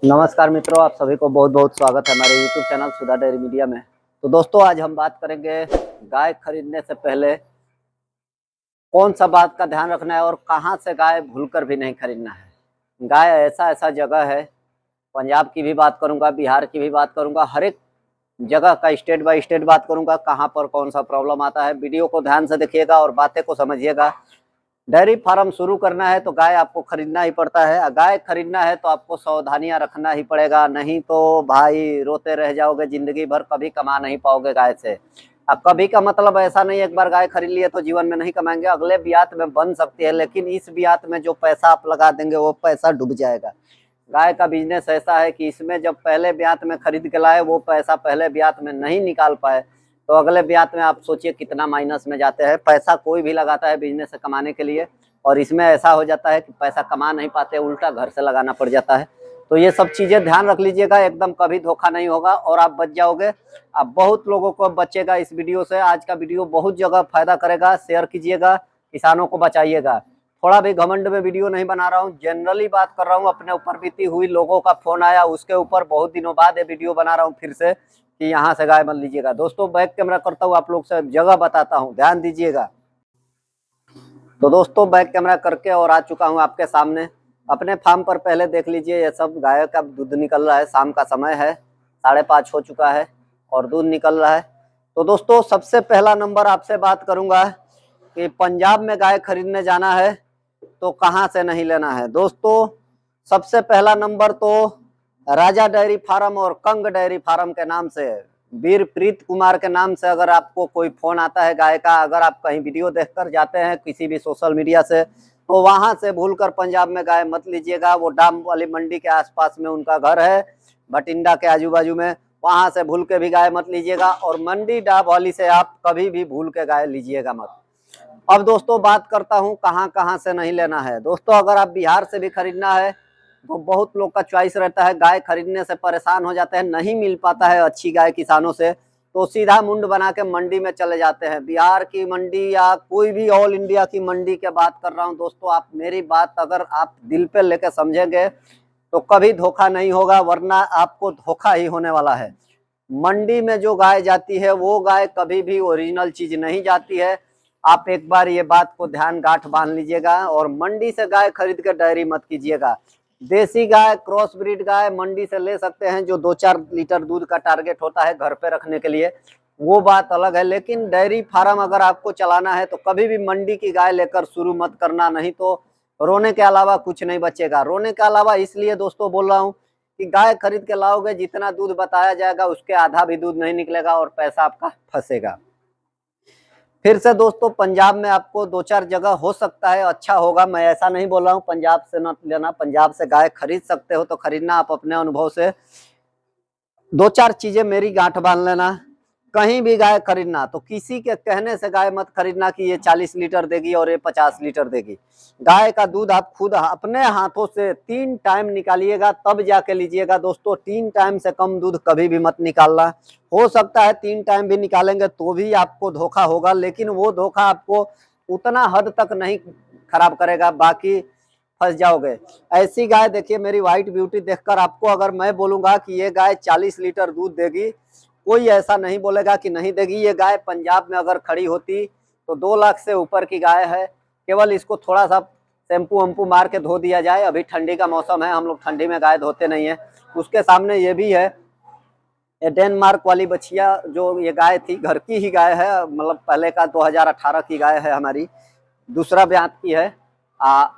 नमस्कार मित्रों, आप सभी को बहुत बहुत स्वागत है हमारे YouTube चैनल सुधा डेयरी मीडिया में। तो दोस्तों, आज हम बात करेंगे गाय खरीदने से पहले कौन सा बात का ध्यान रखना है और कहां से गाय भूलकर भी नहीं खरीदना है। गाय ऐसा जगह है, पंजाब की भी बात करूंगा, बिहार की भी बात करूंगा, हर एक जगह का स्टेट बाय स्टेट बात करूंगा, कहां पर कौन सा प्रॉब्लम आता है। वीडियो को ध्यान से देखिएगा और बातें को समझिएगा। डेयरी फार्म शुरू करना है तो गाय आपको खरीदना ही पड़ता है। गाय खरीदना है तो आपको सावधानियां रखना ही पड़ेगा, नहीं तो भाई रोते रह जाओगे जिंदगी भर, कभी कमा नहीं पाओगे गाय से। अब कभी का मतलब ऐसा नहीं एक बार गाय खरीद लिए तो जीवन में नहीं कमाएंगे, अगले ब्यात में बन सकती है, लेकिन इस ब्यात में जो पैसा आप लगा देंगे वो पैसा डूब जाएगा। गाय का बिजनेस ऐसा है कि इसमें जब पहले ब्यात में खरीद के लाए वो पैसा पहले ब्यात में नहीं निकाल पाए तो अगले ब्यात में आप सोचिए कितना माइनस में जाते हैं। पैसा कोई भी लगाता है बिजनेस से कमाने के लिए, और इसमें ऐसा हो जाता है कि पैसा कमा नहीं पाते, उल्टा घर से लगाना पड़ जाता है। तो ये सब चीजें ध्यान रख लीजिएगा, एकदम कभी धोखा नहीं होगा और आप बच जाओगे। आप बहुत लोगों को बचेगा इस वीडियो से। आज का वीडियो बहुत जगह फायदा करेगा, शेयर कीजिएगा, किसानों को बचाइएगा। थोड़ा भी घमंड में वीडियो नहीं बना रहा हूँ, जनरली बात कर रहा हूँ। अपने ऊपर बीती हुई लोगों का फोन आया, उसके ऊपर बहुत दिनों बाद ये वीडियो बना रहा हूँ फिर से कि यहाँ से गाय मत लीजिएगा। दोस्तों, बैक कैमरा करता हूँ, आप लोग से जगह बताता हूँ, ध्यान दीजिएगा। तो दोस्तों, बैक कैमरा करके और आ चुका हूँ आपके सामने। अपने फार्म पर पहले देख लीजिए, ये सब गाय का दूध निकल रहा है। शाम का समय है, 5:30 हो चुका है और दूध निकल रहा है। तो दोस्तों, सबसे पहला नंबर आपसे बात करूंगा कि पंजाब में गाय खरीदने जाना है तो कहाँ से नहीं लेना है। दोस्तों, सबसे पहला नंबर तो राजा डेयरी फार्म और कंग डेयरी फार्म के नाम से, वीरप्रीत कुमार के नाम से अगर आपको कोई फोन आता है गाय का, अगर आप कहीं वीडियो देखकर जाते हैं किसी भी सोशल मीडिया से, तो वहां से भूलकर पंजाब में गाय मत लीजिएगा। वो डाम वाली मंडी के आसपास में उनका घर है, बठिंडा के आजू बाजू में, वहां से भूल के भी गाय मत लीजिएगा। और मंडी डाब वाली से आप कभी भी भूल के गाय लीजिएगा मत। अब दोस्तों, बात करता हूँ कहाँ कहाँ से नहीं लेना है। दोस्तों, अगर आप बिहार से भी खरीदना है तो बहुत लोग का चॉइस रहता है, गाय खरीदने से परेशान हो जाते हैं, नहीं मिल पाता है अच्छी गाय किसानों से, तो सीधा मुंड बना के मंडी में चले जाते हैं। बिहार की मंडी या कोई भी ऑल इंडिया की मंडी के बात कर रहा हूँ दोस्तों। आप मेरी बात अगर आप दिल पे लेके समझेंगे तो कभी धोखा नहीं होगा, वरना आपको धोखा ही होने वाला है। मंडी में जो गाय जाती है वो गाय कभी भी ओरिजिनल चीज नहीं जाती है। आप एक बार ये बात को ध्यान गांठ बांध लीजिएगा और मंडी से गाय खरीद के डेयरी मत कीजिएगा। देसी गाय, क्रॉस ब्रीड गाय मंडी से ले सकते हैं, जो 2-4 लीटर दूध का टारगेट होता है घर पे रखने के लिए, वो बात अलग है। लेकिन डेयरी फार्म अगर आपको चलाना है तो कभी भी मंडी की गाय लेकर शुरू मत करना, नहीं तो रोने के अलावा कुछ नहीं बचेगा। रोने के अलावा इसलिए दोस्तों बोल रहा हूँ कि गाय खरीद के लाओगे, जितना दूध बताया जाएगा उसके आधा भी दूध नहीं निकलेगा और पैसा आपका फंसेगा। फिर से दोस्तों, पंजाब में आपको 2-4 जगह हो सकता है अच्छा होगा, मैं ऐसा नहीं बोल रहा हूँ पंजाब से न लेना। पंजाब से गाय खरीद सकते हो तो खरीदना आप अपने अनुभव से। 2-4 चीजें मेरी गांठ बांध लेना। कहीं भी गाय खरीदना तो किसी के कहने से गाय मत खरीदना कि ये 40 लीटर देगी और ये 50 लीटर देगी। गाय का दूध आप खुद अपने हाथों से 3 टाइम निकालिएगा तब जाके लीजिएगा। दोस्तों, 3 टाइम से कम दूध कभी भी मत निकालना। हो सकता है 3 टाइम भी निकालेंगे तो भी आपको धोखा होगा, लेकिन वो धोखा आपको उतना हद तक नहीं खराब करेगा, बाकी फंस जाओगे। ऐसी गाय देखिए, मेरी व्हाइट ब्यूटी देखकर आपको अगर मैं बोलूंगा कि ये गाय 40 लीटर दूध देगी, कोई ऐसा नहीं बोलेगा कि नहीं देगी। ये गाय पंजाब में अगर खड़ी होती तो 2 लाख से ऊपर की गाय है। केवल इसको थोड़ा सा शैम्पू वम्पू मार के धो दिया जाए। अभी ठंडी का मौसम है, हम लोग ठंडी में गाय धोते नहीं है। उसके सामने ये भी है, ये डेनमार्क वाली बछिया जो ये गाय थी, घर की ही गाय है, मतलब पहले का 2018 की गाय है हमारी, दूसरा ब्यात की है।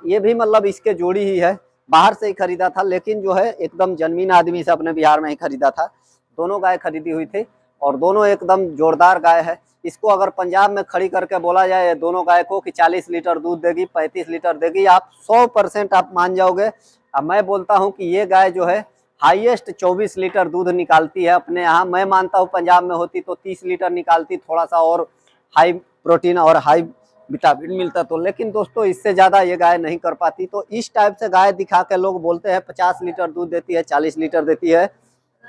ये भी मतलब इसके जोड़ी ही है, बाहर से ही खरीदा था, लेकिन जो है एकदम जन्मीन आदमी से अपने बिहार में ही खरीदा था। दोनों गाय खरीदी हुई थी और दोनों एकदम जोरदार गाय है। इसको अगर पंजाब में खड़ी करके बोला जाए दोनों गाय को कि 40 लीटर दूध देगी, 35 लीटर देगी, आप 100% आप मान जाओगे। अब मैं बोलता हूँ कि ये गाय जो है हाईएस्ट 24 लीटर दूध निकालती है अपने यहाँ। मैं मानता हूँ पंजाब में होती तो 30 लीटर निकालती, थोड़ा सा और हाई प्रोटीन और हाई विटामिन मिलता तो, लेकिन दोस्तों इससे ज्यादा ये गाय नहीं कर पाती। तो इस टाइप से गाय दिखा के लोग बोलते हैं 50 लीटर दूध देती है, 40 लीटर देती है।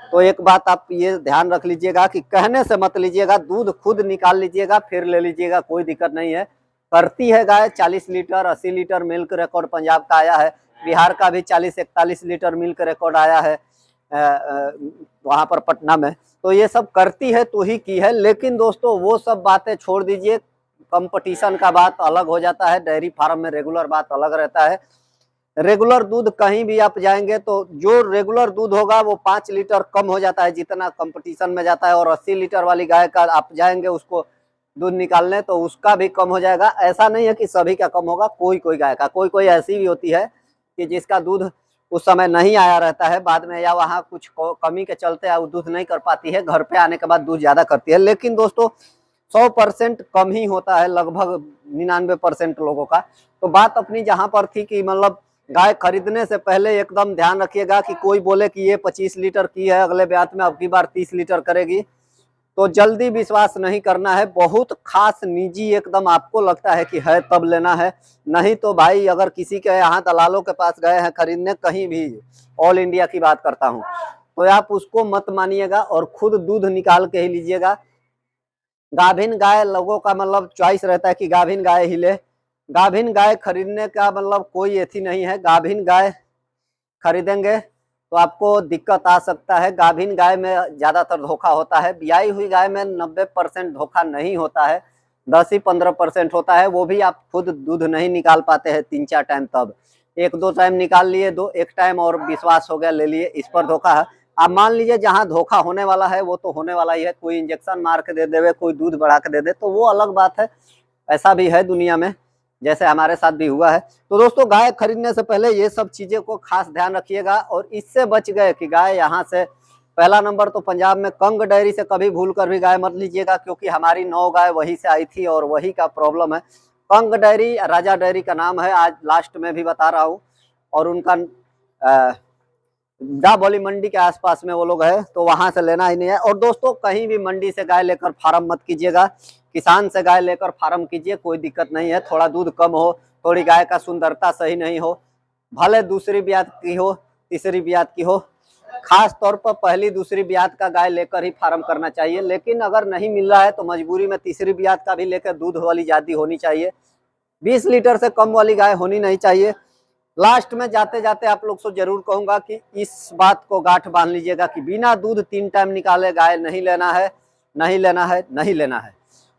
तो एक बात आप ये ध्यान रख लीजिएगा कि कहने से मत लीजिएगा, दूध खुद निकाल लीजिएगा फिर ले लीजिएगा, कोई दिक्कत नहीं है। करती है गाय 40 litre 80 litre, milk record Punjab का आया है। बिहार का भी 40-41 लीटर मिल्क रिकॉर्ड आया है वहाँ पर पटना में। तो ये सब करती है तो ही की है। लेकिन दोस्तों वो सब बातें छोड़ दीजिए, कंपटीशन का बात अलग हो जाता है, डेयरी फार्म में रेगुलर बात अलग रहता है। रेगुलर दूध कहीं भी आप जाएंगे तो जो रेगुलर दूध होगा वो 5 लीटर कम हो जाता है जितना कंपटीशन में जाता है, और 80 लीटर वाली गाय का आप जाएंगे उसको दूध निकालने तो उसका भी कम हो जाएगा। ऐसा नहीं है कि सभी का कम होगा, कोई कोई गाय का, कोई कोई ऐसी भी होती है कि जिसका दूध उस समय नहीं आया रहता है, बाद में या वहाँ कुछ कमी के चलते वो दूध नहीं कर पाती है, घर पे आने के बाद दूध ज्यादा करती है। लेकिन दोस्तों 100% कम ही होता है, लगभग 99% लोगों का। तो बात अपनी जहाँ पर थी कि मतलब गाय खरीदने से पहले एकदम ध्यान रखिएगा कि कोई बोले कि ये 25 लीटर की है, अगले ब्यात में अब की बार 30 लीटर करेगी, तो जल्दी विश्वास नहीं करना है। बहुत खास निजी एकदम आपको लगता है कि है तब लेना है, नहीं तो भाई अगर किसी के यहाँ दलालों के पास गए हैं खरीदने, कहीं भी ऑल इंडिया की बात करता हूँ, तो आप उसको मत मानिएगा और खुद दूध निकाल के ही लीजिएगा। गाभिन गाय लोगों का मतलब चॉइस रहता है कि गाभिन गाय ही ले, गाभिन गाय खरीदने का मतलब कोई एथी नहीं है। गाभिन गाय खरीदेंगे तो आपको दिक्कत आ सकता है। गाभिन गाय में ज्यादातर धोखा होता है, ब्याई हुई गाय में 90% धोखा नहीं होता है, 10 ही 15% होता है, वो भी आप खुद दूध नहीं निकाल पाते हैं 3-4 टाइम, तब 1-2 टाइम निकाल लिए, एक टाइम और विश्वास हो गया ले लिए, इस पर धोखा है। आप मान लीजिए जहाँ धोखा होने वाला है वो तो होने वाला ही है, कोई इंजेक्शन मार के दे देवे, कोई दूध बढ़ा के दे दे, तो वो अलग बात है, ऐसा भी है दुनिया में, जैसे हमारे साथ भी हुआ है। तो दोस्तों गाय खरीदने से पहले ये सब चीजें को खास ध्यान रखिएगा और इससे बच गए कि गाय यहाँ से, पहला नंबर तो पंजाब में कंग डेयरी से कभी भूल कर भी गाय मत लीजिएगा, क्योंकि हमारी 9 गाय वहीं से आई थी और वही का प्रॉब्लम है। कंग डेयरी राजा डेयरी का नाम है, आज लास्ट में भी बता रहा हूँ, और उनका डाबोली मंडी के आसपास में वो लोग है, तो वहां से लेना ही नहीं है। और दोस्तों कहीं भी मंडी से गाय लेकर फार्म मत कीजिएगा, किसान से गाय लेकर फार्म कीजिए, कोई दिक्कत नहीं है। थोड़ा दूध कम हो, थोड़ी गाय का सुंदरता सही नहीं हो, भले दूसरी ब्यात की हो, तीसरी ब्यात की हो, खास तौर पर पहली दूसरी ब्यात का गाय लेकर ही फार्म करना चाहिए। लेकिन अगर नहीं मिल रहा है तो मजबूरी में तीसरी ब्यात का भी लेकर, दूध वाली ज्यादा होनी चाहिए, 20 लीटर से कम वाली गाय होनी नहीं चाहिए। लास्ट में जाते जाते आप लोग से जरूर कहूंगा कि इस बात को गांठ बांध लीजिएगा कि बिना दूध 3 टाइम निकाले गाय नहीं लेना है, नहीं लेना है, नहीं लेना है।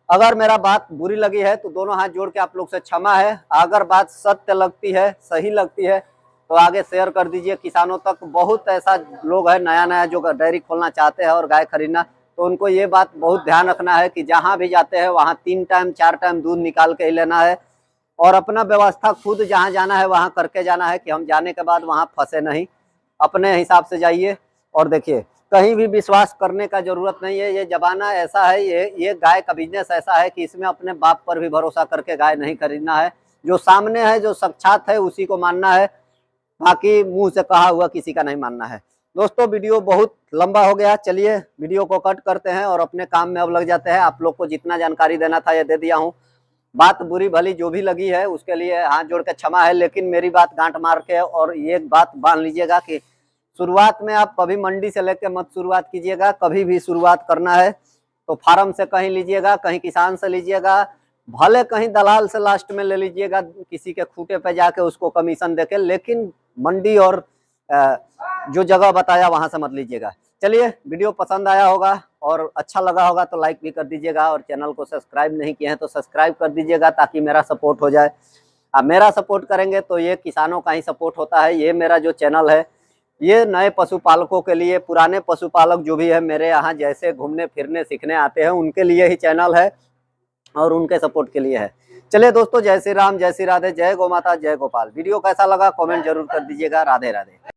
अगर मेरा बात बुरी लगी है तो दोनों हाथ जोड़ के आप लोग से क्षमा है, अगर बात सत्य लगती है, सही लगती है तो आगे शेयर कर दीजिए किसानों तक। बहुत ऐसा लोग है नया नया जो डेयरी खोलना चाहते हैं और गाय खरीदना, तो उनको ये बात बहुत ध्यान रखना है कि जहाँ भी जाते हैं वहाँ 3 टाइम 4 टाइम दूध निकाल के ही लेना है, और अपना व्यवस्था खुद जहाँ जाना है वहाँ करके जाना है कि हम जाने के बाद वहाँ फंसे नहीं, अपने हिसाब से जाइए। और देखिए कहीं भी विश्वास करने का जरूरत नहीं है, ये जमाना ऐसा है, ये गाय का बिजनेस ऐसा है कि इसमें अपने बाप पर भी भरोसा करके गाय नहीं खरीदना है, जो सामने है, जो साक्षात है उसी को मानना है, बाकी मुंह से कहा हुआ किसी का नहीं मानना है। दोस्तों वीडियो बहुत लंबा हो गया, चलिए वीडियो को कट करते हैं और अपने काम में अब लग जाते हैं। आप लोग को जितना जानकारी देना था ये दे दिया हूँ, बात बुरी भली जो भी लगी है उसके लिए हाथ जोड़ के क्षमा है, लेकिन मेरी बात गांठ मार के और ये बात बांध लीजिएगा कि शुरुआत में आप कभी मंडी से लेकर मत शुरुआत कीजिएगा, कभी भी शुरुआत करना है तो फार्म से कहीं लीजिएगा, कहीं किसान से लीजिएगा, भले कहीं दलाल से लास्ट में ले लीजिएगा, किसी के खूटे पे जाके उसको कमीशन देके, लेकिन मंडी और जो जगह बताया वहां से मत लीजिएगा। चलिए वीडियो पसंद आया होगा और अच्छा लगा होगा तो लाइक भी कर दीजिएगा, और चैनल को सब्सक्राइब नहीं किए हैं तो सब्सक्राइब कर दीजिएगा ताकि मेरा सपोर्ट हो जाए। आप मेरा सपोर्ट करेंगे तो ये किसानों का ही सपोर्ट होता है। ये मेरा जो चैनल है ये नए पशुपालकों के लिए, पुराने पशुपालक जो भी है मेरे यहाँ जैसे घूमने फिरने सीखने आते हैं उनके लिए ही चैनल है और उनके सपोर्ट के लिए है। चलिए दोस्तों, जय श्री राम, जय श्री राधे, जय गौ माता, जय गोपाल। वीडियो कैसा लगा कमेंट जरूर कर दीजिएगा। राधे राधे।